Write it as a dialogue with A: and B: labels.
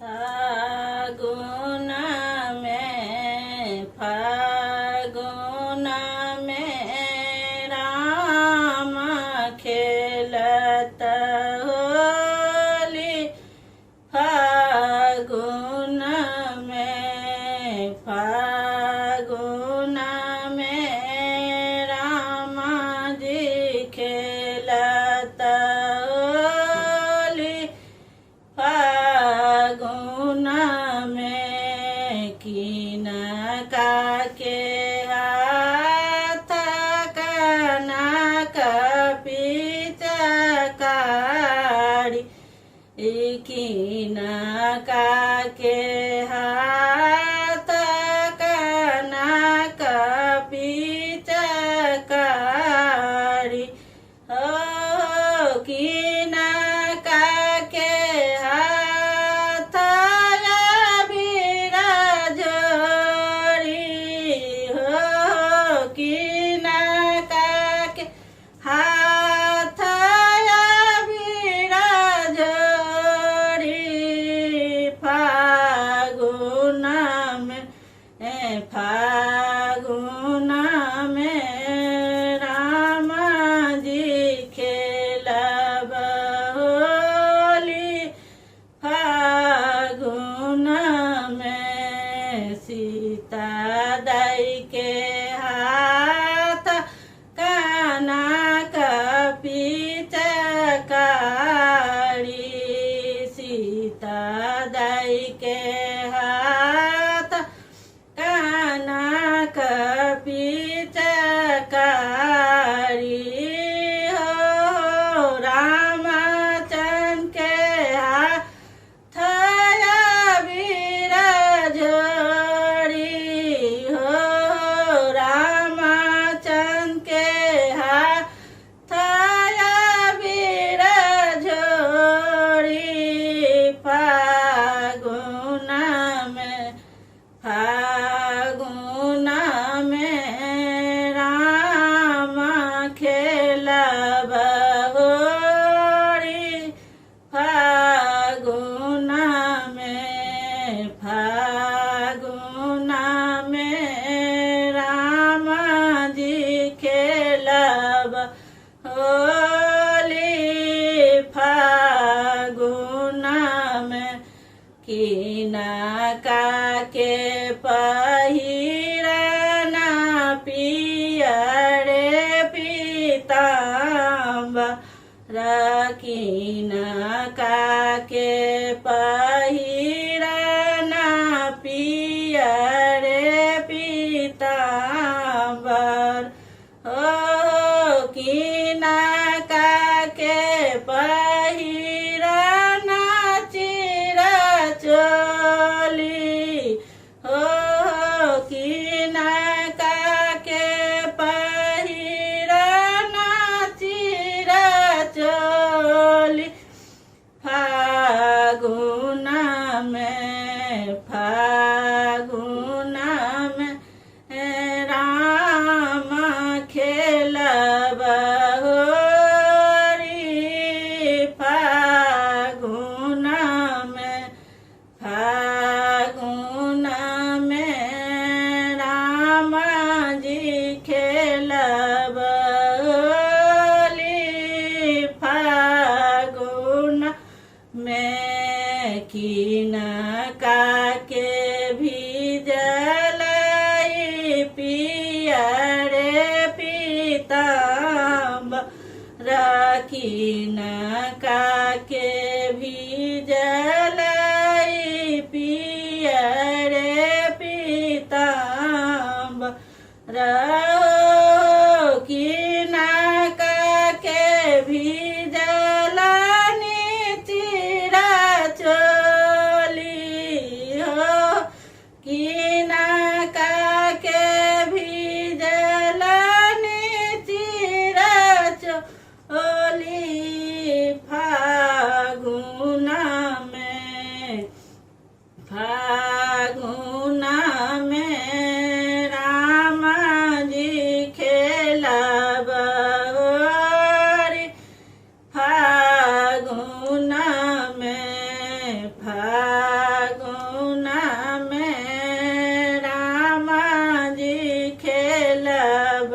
A: फागुन फागुन में राम खेलत होली। फागुन में राम जी खेलत होली। फागुन में किनका के हाथ कनक पिचकारी। किनका के हाथ कनक पिचकारी। हो किनका के हाथ बिराजोरी। हो किनका के हाथ बिराजोरी। फागुन में राम जी खेलब होली। फागुन में सीता दाई के हाथ कनक पिचकारी। सीता दाई के हाथ कनक पिचकारी। हो रामचंद्र के हाथ बिराजोरी। हो रामचंद्र के हाथ बिराजोरी। फागुन में राम खेलब होली। फागुन में राम जी खेलब होली। फागुन में किनका के पहिरन पियर पीताम्बर। किनका के पहिरन पियर पीताम्बर। हो किनका के पहिरन चिरचोली। हो किनका के पहिरन चिरचोली। फागुन में राम खेलब होली। फागुन में राम जी खेलब होली। फागुन में किनका के भिजल पियर पीताम्बर। किनका के भिजल पियर पीताम्बर। किनका के भिजल चिरचोली। हो किनका के भिजल चिरचोली। फागुन में राम जी खेलब होली। फागुन में फागुन में राम जी खेलब